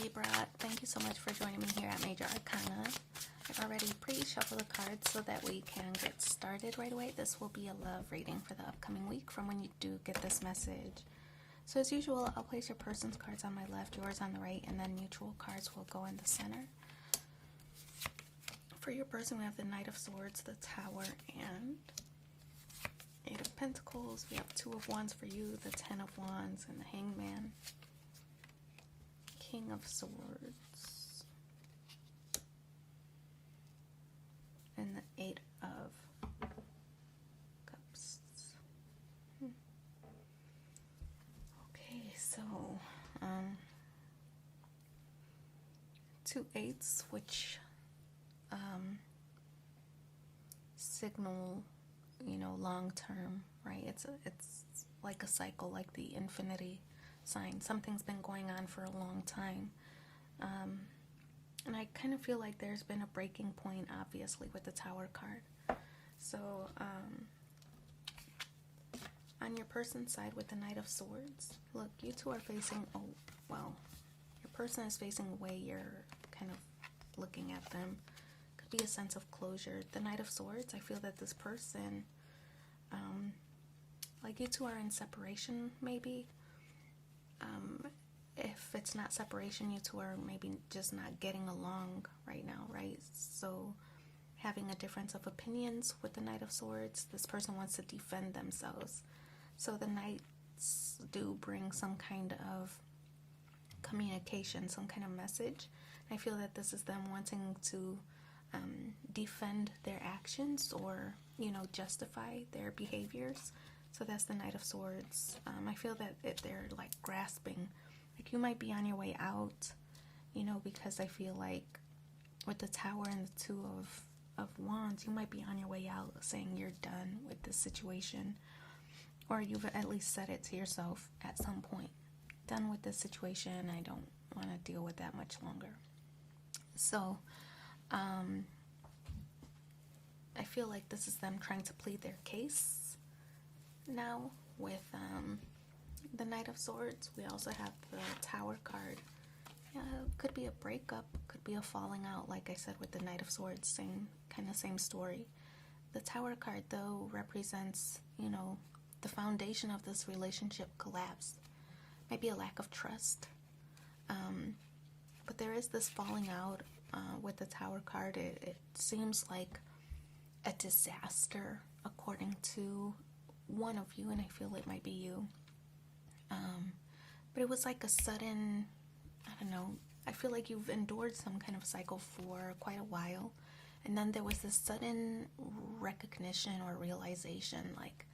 Libra, thank you so much for joining me here at Major Arcana. I've already pre-shuffled the cards so that we can get started right away. This will be a love reading for the upcoming week from when you do get this message. So as usual, I'll place your person's cards on my left, yours on the right, and then neutral cards will go in the center. For your person, we have the Knight of Swords, the Tower, and Eight of Pentacles. We have Two of Wands for you, the Ten of Wands, and the Hangman. King of Swords. And the Eight of Cups. Okay, so two eights, which signal, long term, right? It's like a cycle, like the infinity sign. Something's been going on for a long time, and I kind of feel like there's been a breaking point, obviously, with the Tower card. So on your person's side with the Knight of Swords, look, you two are facing, your person is facing away. You're kind of looking at them. Could be a sense of closure. The Knight of Swords, I feel that this person, like you two are in separation, maybe. If it's not separation, you two are maybe just not getting along right now, right? So having a difference of opinions with the Knight of Swords, this person wants to defend themselves. So the Knights do bring some kind of communication, some kind of message. I feel that this is them wanting to defend their actions or, justify their behaviors. So that's the Knight of Swords. I feel that they're like grasping. Like you might be on your way out, because I feel like with the Tower and the Two of Wands, you might be on your way out saying you're done with this situation. Or you've at least said it to yourself at some point. Done with this situation. I don't want to deal with that much longer. So, I feel like this is them trying to plead their case. Now, with the Knight of Swords, we also have the Tower card. Could be a breakup, could be a falling out, like I said with the Knight of Swords, same story. The Tower card, though, represents, the foundation of this relationship collapsed. Maybe a lack of trust. But there is this falling out with the Tower card. It seems like a disaster, according to one of you, and I feel it might be you. But it was like a sudden, I feel like you've endured some kind of cycle for quite a while, and then there was this sudden recognition or realization, like,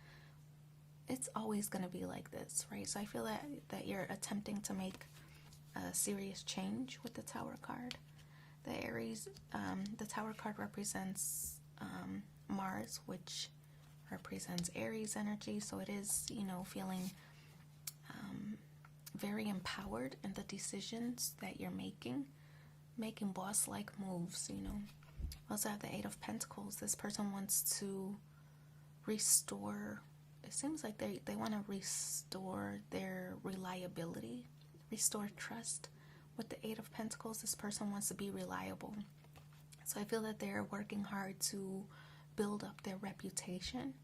it's always going to be like this, right? So I feel that you're attempting to make a serious change with the Tower card. The Aries, the Tower card represents Mars, which represents Aries energy. So it is, feeling very empowered in the decisions that you're making boss-like moves, Also have the Eight of Pentacles. This person wants to restore. It seems like they want to restore their reliability, restore trust. With the Eight of Pentacles, this person wants to be reliable. So I feel that they're working hard to build up their reputation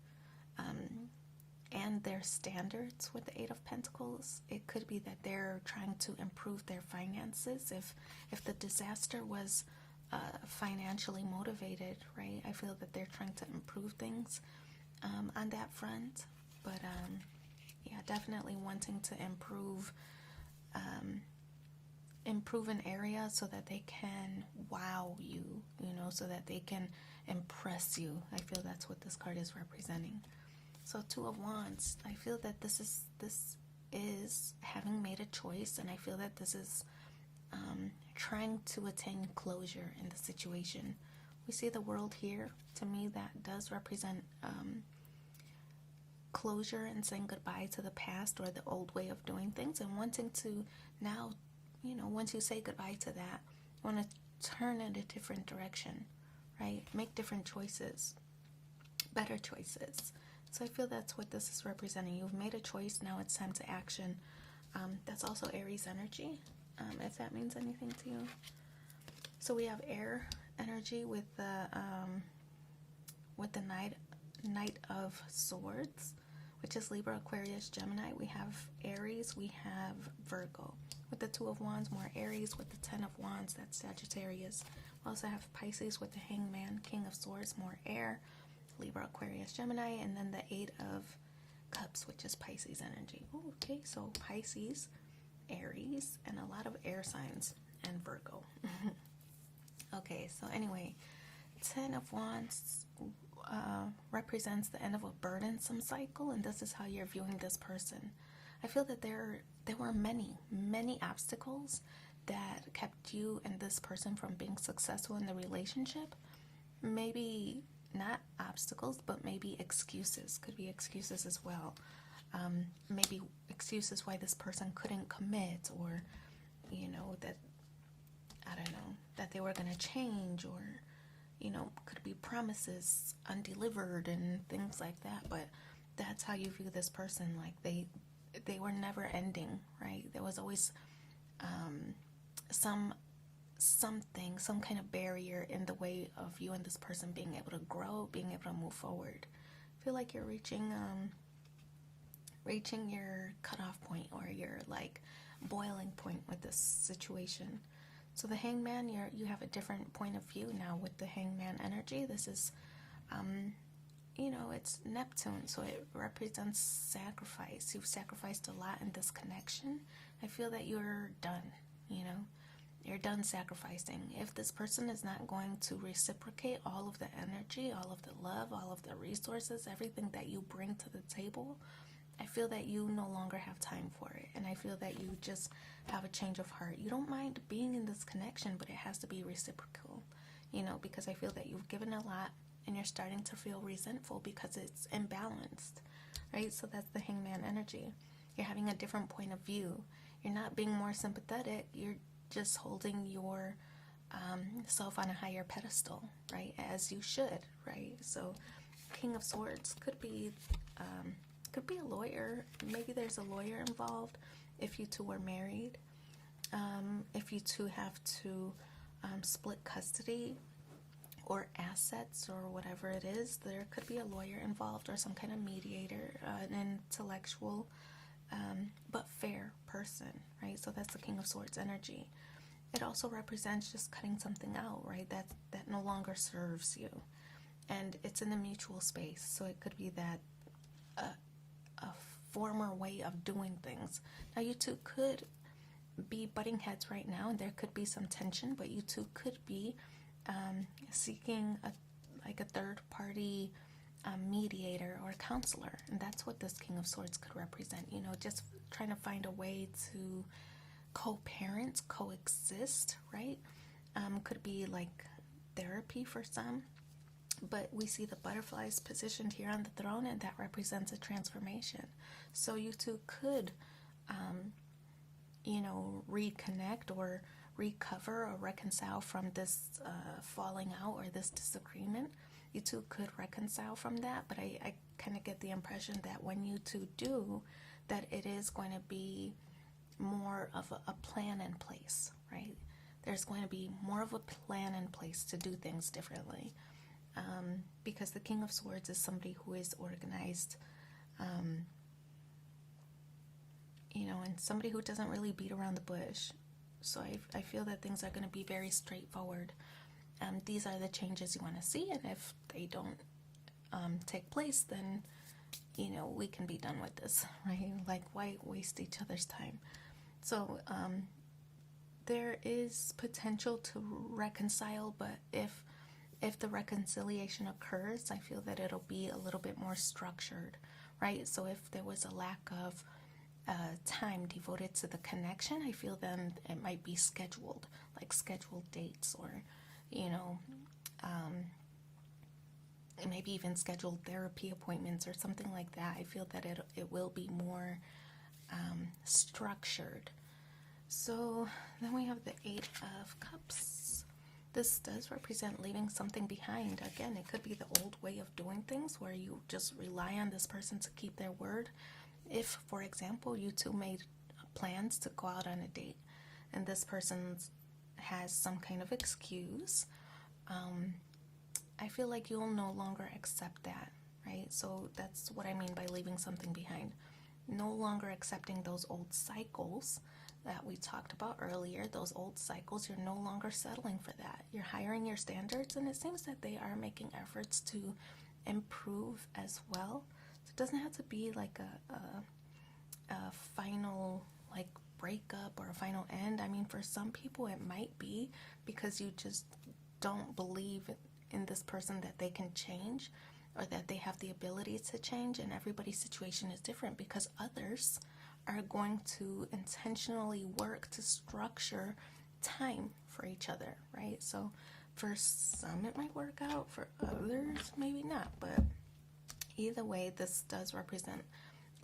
and their standards with the Eight of Pentacles. It could be that they're trying to improve their finances. If the disaster was financially motivated, right? I feel that they're trying to improve things on that front. But definitely wanting to improve an area so that they can wow you, so that they can impress you. I feel that's what this card is representing. So Two of Wands, I feel that this is having made a choice, and I feel that this is trying to attain closure in the situation. We see the World here. To me, that does represent closure and saying goodbye to the past or the old way of doing things, and wanting to now, once you say goodbye to that, you want to turn in a different direction, right? Make different choices, better choices. So I feel that's what this is representing. You've made a choice, now it's time to action. That's also Aries energy. if that means anything to you. So we have air energy with the Knight of Swords, which is Libra, Aquarius, Gemini. We have Aries, we have Virgo. With the Two of Wands, more Aries. With the Ten of Wands, that's Sagittarius. We also have Pisces with the Hangman, King of Swords, more air, Libra, Aquarius, Gemini. And then the Eight of Cups, which is Pisces energy. Ooh, okay, so Pisces, Aries, and a lot of air signs, and Virgo. Okay, so anyway, Ten of Wands represents the end of a burdensome cycle, and this is how you're viewing this person. I feel that there were many obstacles that kept you and this person from being successful in the relationship. Maybe not obstacles, but maybe excuses. Could be excuses as well. Maybe excuses why this person couldn't commit, or that, I don't know, that they were going to change, or could be promises undelivered and things like that. But that's how you view this person. Like they were never ending, right? There was always some kind of barrier in the way of you and this person being able to grow, being able to move forward. I feel like you're reaching your cutoff point, or your like boiling point with this situation. So the Hangman, you have a different point of view now with the Hangman energy. This is, it's Neptune, so it represents sacrifice. You've sacrificed a lot in this connection. I feel that you're done, You're done sacrificing. If this person is not going to reciprocate all of the energy, all of the love, all of the resources, everything that you bring to the table, I feel that you no longer have time for it. And I feel that you just have a change of heart. You don't mind being in this connection, but it has to be reciprocal, because I feel that you've given a lot and you're starting to feel resentful because it's imbalanced, right? So that's the Hangman energy. You're having a different point of view. You're not being more sympathetic. You're just holding your self on a higher pedestal, right? As you should, right? So King of Swords could be a lawyer. Maybe there's a lawyer involved if you two are married. If you two have to split custody or assets or whatever it is, there could be a lawyer involved, or some kind of mediator, an intellectual but fair person, right? So that's the King of Swords energy. It also represents just cutting something out, right? That no longer serves you. And it's in the mutual space. So it could be that a former way of doing things. Now you two could be butting heads right now, and there could be some tension, but you two could be seeking a third party mediator or counselor, and that's what this King of Swords could represent. Just trying to find a way to co-parent, coexist, right? Could be like therapy for some. But we see the butterflies positioned here on the throne, and that represents a transformation. So you two could, reconnect or recover or reconcile from this falling out or this disagreement. You two could reconcile from that, but I kind of get the impression that when you two do, that it is going to be more of a plan in place, right? There's going to be more of a plan in place to do things differently. Because the King of Swords is somebody who is organized, and somebody who doesn't really beat around the bush. So I feel that things are going to be very straightforward. These are the changes you want to see, and if they don't take place, then, we can be done with this, right? Like, why waste each other's time? So there is potential to reconcile, but if the reconciliation occurs, I feel that it'll be a little bit more structured, right? So if there was a lack of time devoted to the connection, I feel then it might be scheduled, like scheduled dates, or, maybe even scheduled therapy appointments or something like that. I feel that it will be more structured. So then we have the Eight of Cups. This does represent leaving something behind. Again, it could be the old way of doing things where you just rely on this person to keep their word. If, for example, you two made plans to go out on a date, and this person has some kind of excuse, I feel like you'll no longer accept that, right? So that's what I mean by leaving something behind. No longer accepting those old cycles that we talked about earlier, those old cycles. You're no longer settling for that. You're hiring your standards, and it seems that they are making efforts to improve as well. So it doesn't have to be like a final like breakup or a final end. I mean, for some people it might be because you just don't believe in this person that they can change or that they have the ability to change, and everybody's situation is different because others are going to intentionally work to structure time for each other, right? So for some it might work out, for others maybe not, but either way, this does represent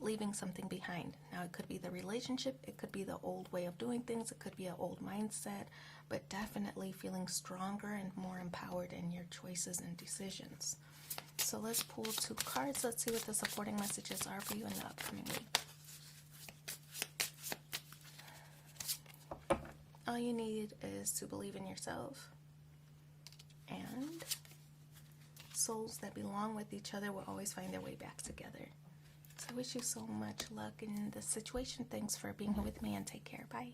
leaving something behind. Now, it could be the relationship, it could be the old way of doing things, it could be an old mindset, but definitely feeling stronger and more empowered in your choices and decisions. So let's pull 2 cards. Let's see what the supporting messages are for you in the upcoming week. All you need is to believe in yourself, and souls that belong with each other will always find their way back together. So I wish you so much luck in this situation. Thanks for being here with me, and take care. Bye.